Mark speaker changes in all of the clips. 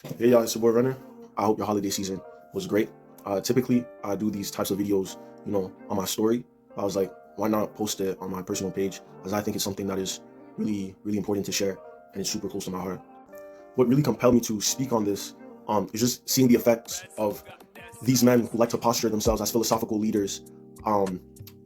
Speaker 1: Hey y'all, it's your boy Runner. I hope your holiday season was great. Typically, I do these types of videos, on my story. I was like, why not post it on my personal page? Because I think it's something that is really, really important to share, and it's super close to my heart. What really compelled me to speak on this is just seeing the effects of these men who like to posture themselves as philosophical leaders,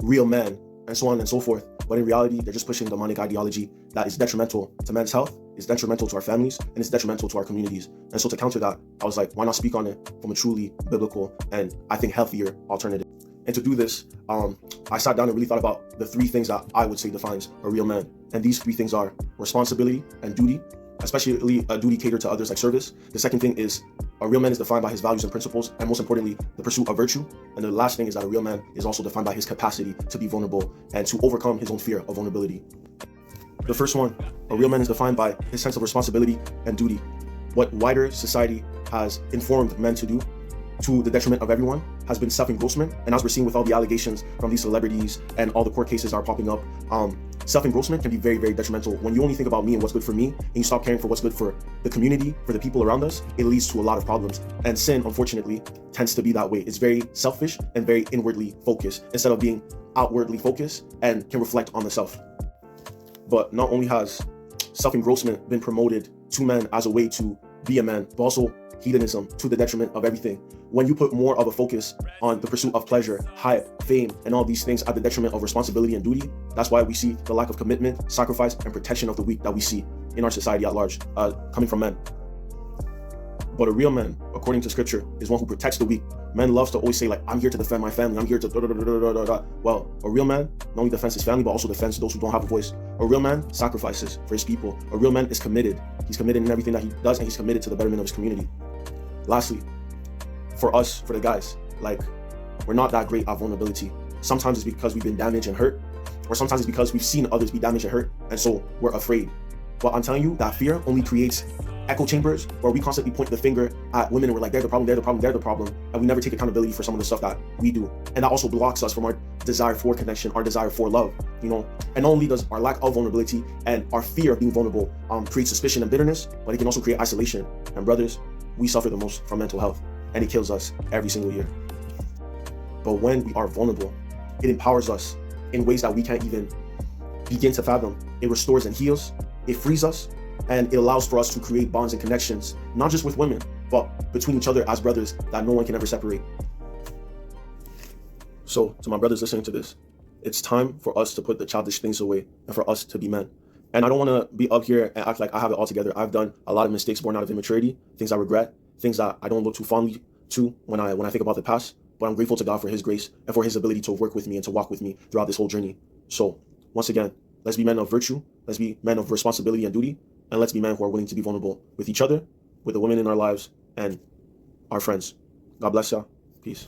Speaker 1: real men, and so on and so forth. But in reality, they're just pushing demonic ideology that is detrimental to men's health, is detrimental to our families, and it's detrimental to our communities. And so to counter that, I was like, why not speak on it from a truly biblical and I think healthier alternative? And to do this, I sat down and really thought about the three things that I would say defines a real man. And these three things are responsibility and duty, especially a duty catered to others like service. The second thing is a real man is defined by his values and principles, and most importantly, the pursuit of virtue. And the last thing is that a real man is also defined by his capacity to be vulnerable and to overcome his own fear of vulnerability. The first one, a real man is defined by his sense of responsibility and duty. What wider society has informed men to do, to the detriment of everyone, has been self-engrossment. And as we're seeing with all the allegations from these celebrities and all the court cases are popping up, self-engrossment can be very, very detrimental. When you only think about me and what's good for me, and you stop caring for what's good for the community, for the people around us, it leads to a lot of problems. And sin, unfortunately, tends to be that way. It's very selfish and very inwardly focused instead of being outwardly focused and can reflect on the self. But not only has self-engrossment been promoted to men as a way to be a man, but also hedonism to the detriment of everything. When you put more of a focus on the pursuit of pleasure, hype, fame, and all these things at the detriment of responsibility and duty, that's why we see the lack of commitment, sacrifice, and protection of the weak that we see in our society at large, coming from men. But a real man, according to scripture, is one who protects the weak. Men love to always say, like, I'm here to defend my family, I'm here to da-da-da-da-da-da-da. Well, a real man not only defends his family, but also defends those who don't have a voice. A real man sacrifices for his people. A real man is committed. He's committed in everything that he does, and he's committed to the betterment of his community. Lastly, for us, for the guys, like, we're not that great at vulnerability. Sometimes it's because we've been damaged and hurt, or sometimes it's because we've seen others be damaged and hurt, and so we're afraid. But I'm telling you, that fear only creates echo chambers where we constantly point the finger at women and we're like, they're the problem, they're the problem, they're the problem, and we never take accountability for some of the stuff that we do. And that also blocks us from our desire for connection, our desire for love, And not only does our lack of vulnerability and our fear of being vulnerable create suspicion and bitterness, but it can also create isolation. And brothers, we suffer the most from mental health, and it kills us every single year. But when we are vulnerable, it empowers us in ways that we can't even begin to fathom. It restores and heals, it frees us, and it allows for us to create bonds and connections, not just with women, but between each other as brothers that no one can ever separate. So, to my brothers listening to this, it's time for us to put the childish things away and for us to be men. And I don't want to be up here and act like I have it all together. I've done a lot of mistakes born out of immaturity, things I regret, things that I don't look too fondly to when I think about the past. But I'm grateful to God for his grace and for his ability to work with me and to walk with me throughout this whole journey. So, once again, let's be men of virtue, let's be men of responsibility and duty, and let's be men who are willing to be vulnerable with each other, with the women in our lives, and our friends. God bless y'all. Peace.